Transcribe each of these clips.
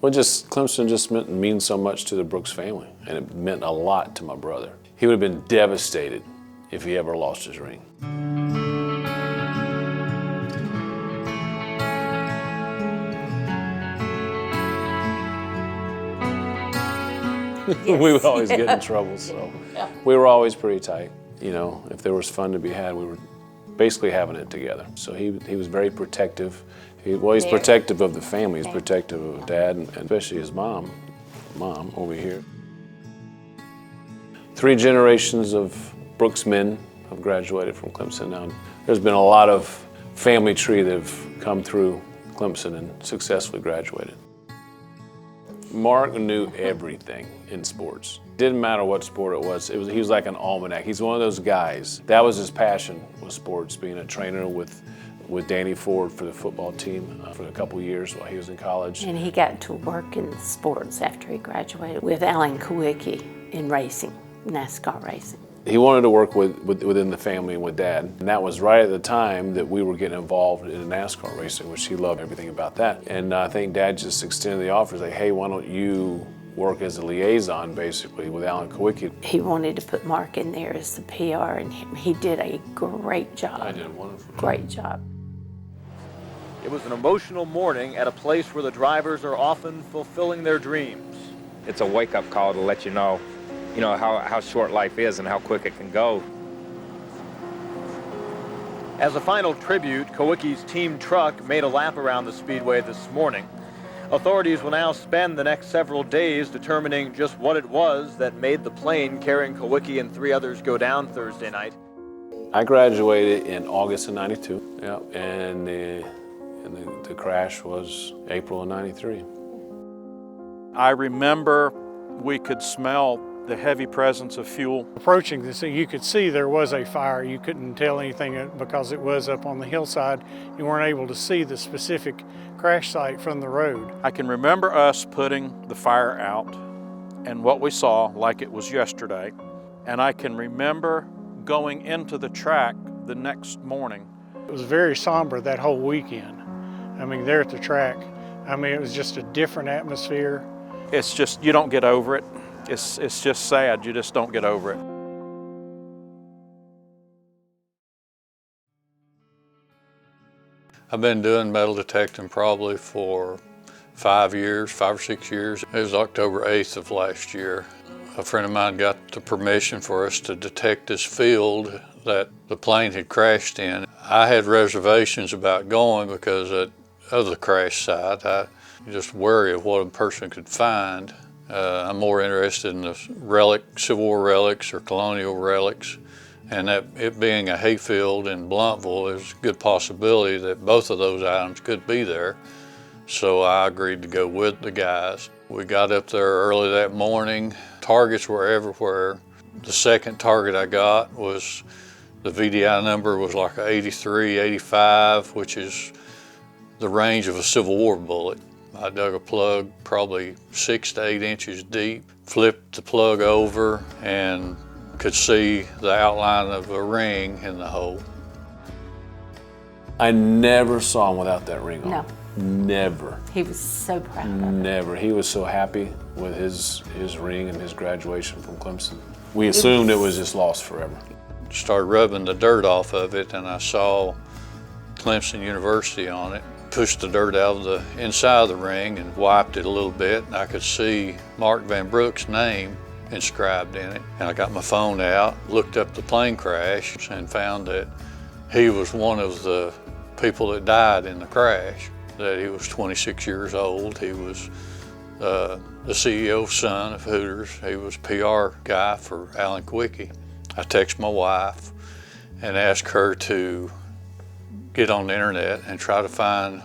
Well, Clemson just means so much to the Brooks family, and it meant a lot to my brother. He would have been devastated if he ever lost his ring. Yes. We would always get in trouble, so we were always pretty tight. You know, if there was fun to be had, we were basically having it together. So he was very protective. He's protective of the family. He's protective of Dad, and especially his mom over here. 3 generations of Brooks men have graduated from Clemson now. There's been a lot of family tree that have come through Clemson and successfully graduated. Mark knew everything in sports. Didn't matter what sport it was. He was like an almanac. He's one of those guys. That was his passion, was sports, being a trainer with Danny Ford for the football team for a couple years while he was in college. And he got to work in sports after he graduated with Alan Kawicki in racing, NASCAR racing. He wanted to work within the family and with Dad. And that was right at the time that we were getting involved in NASCAR racing, which he loved everything about that. And I think Dad just extended the offer, like, hey, why don't you work as a liaison, basically, with Alan Kawicki. He wanted to put Mark in there as the PR, and he did a great job. I did a wonderful job. Great job. It was an emotional morning at a place where the drivers are often fulfilling their dreams. It's a wake-up call to let you know how short life is and how quick it can go. As a final tribute, Kawicki's team truck made a lap around the speedway this morning. Authorities will now spend the next several days determining just what it was that made the plane carrying Kawicki and 3 others go down Thursday night. I graduated in August of '92, and the crash was April of '93. I remember we could smell the heavy presence of fuel. Approaching the scene, you could see there was a fire. You couldn't tell anything because it was up on the hillside. You weren't able to see the specific crash site from the road. I can remember us putting the fire out and what we saw like it was yesterday. And I can remember going into the track the next morning. It was very somber that whole weekend. I mean, there at the track, it was just a different atmosphere. It's just, you don't get over it. It's just sad, you just don't get over it. I've been doing metal detecting probably for 5 or 6 years. It was October 8th of last year. A friend of mine got the permission for us to detect this field that the plane had crashed in. I had reservations about going because of the crash site. I just worry of what a person could find. I'm more interested in the Civil War relics or colonial relics, and that it being a hayfield in Blunteville, there's a good possibility that both of those items could be there. So I agreed to go with the guys. We got up there early that morning. Targets were everywhere. The second target I got was, the VDI number was like a 83, 85, which is the range of a Civil War bullet. I dug a plug probably 6 to 8 inches deep, flipped the plug over, and could see the outline of a ring in the hole. I never saw him without that ring on. No. Never. He was so proud of it. Never. He was so happy with his ring and his graduation from Clemson. We assumed it was just lost forever. Started rubbing the dirt off of it, and I saw Clemson University on it. Pushed the dirt out of the inside of the ring and wiped it a little bit, and I could see Mark Van Brook's name inscribed in it. And I got my phone out, looked up the plane crash, and found that he was one of the people that died in the crash, that he was 26 years old. He was the CEO's son of Hooters. He was PR guy for Alan Kawicki. I texted my wife and asked her to get on the internet and try to find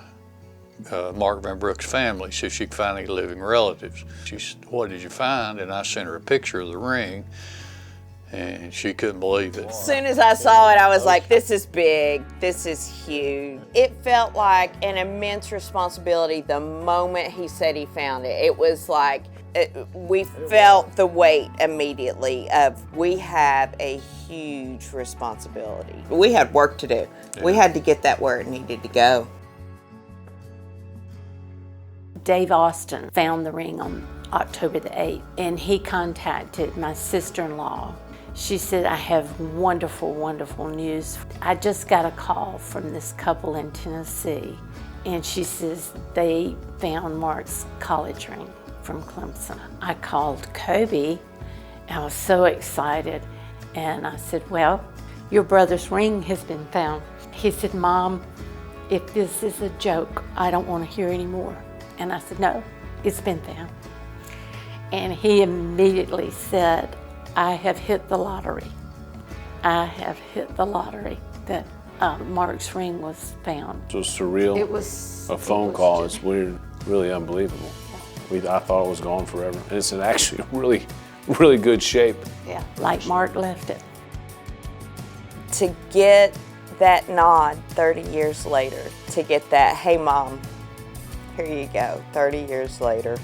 Mark Van Brook's family, see if she could find any living relatives. She said, "What did you find?" And I sent her a picture of the ring, and she couldn't believe it. As soon as I saw it, I was like, this is big, this is huge. It felt like an immense responsibility the moment he said he found it. It was like, we felt the weight immediately of, we have a huge responsibility. We had work to do. Yeah. We had to get that where it needed to go. Dave Austin found the ring on October the 8th, and he contacted my sister-in-law. She said, I have wonderful, wonderful news. I just got a call from this couple in Tennessee, and she says they found Mark's college ring from Clemson. I called Kobe. I was so excited, and I said, well, your brother's ring has been found. He said, Mom, if this is a joke, I don't want to hear any more. And I said, no, it's been found. And he immediately said, I have hit the lottery. I have hit the lottery that Mark's ring was found. It was surreal. It was a phone call. It's weird, really unbelievable. I thought it was gone forever. And it's in actually really, really good shape. Yeah, like Mark left it. To get that nod 30 years later, to get that, hey Mom, here you go, 30 years later,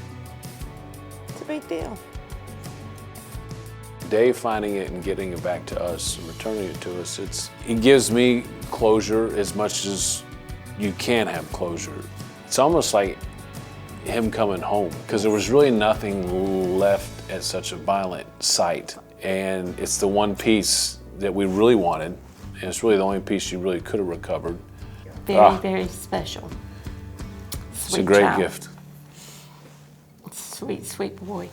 it's a big deal. Dave finding it and getting it back to us and returning it to us, it gives me closure as much as you can have closure. It's almost like him coming home, because there was really nothing left at such a violent site. And it's the one piece that we really wanted, and it's really the only piece you really could have recovered. Very, very special. It's a great gift. Sweet, sweet boy.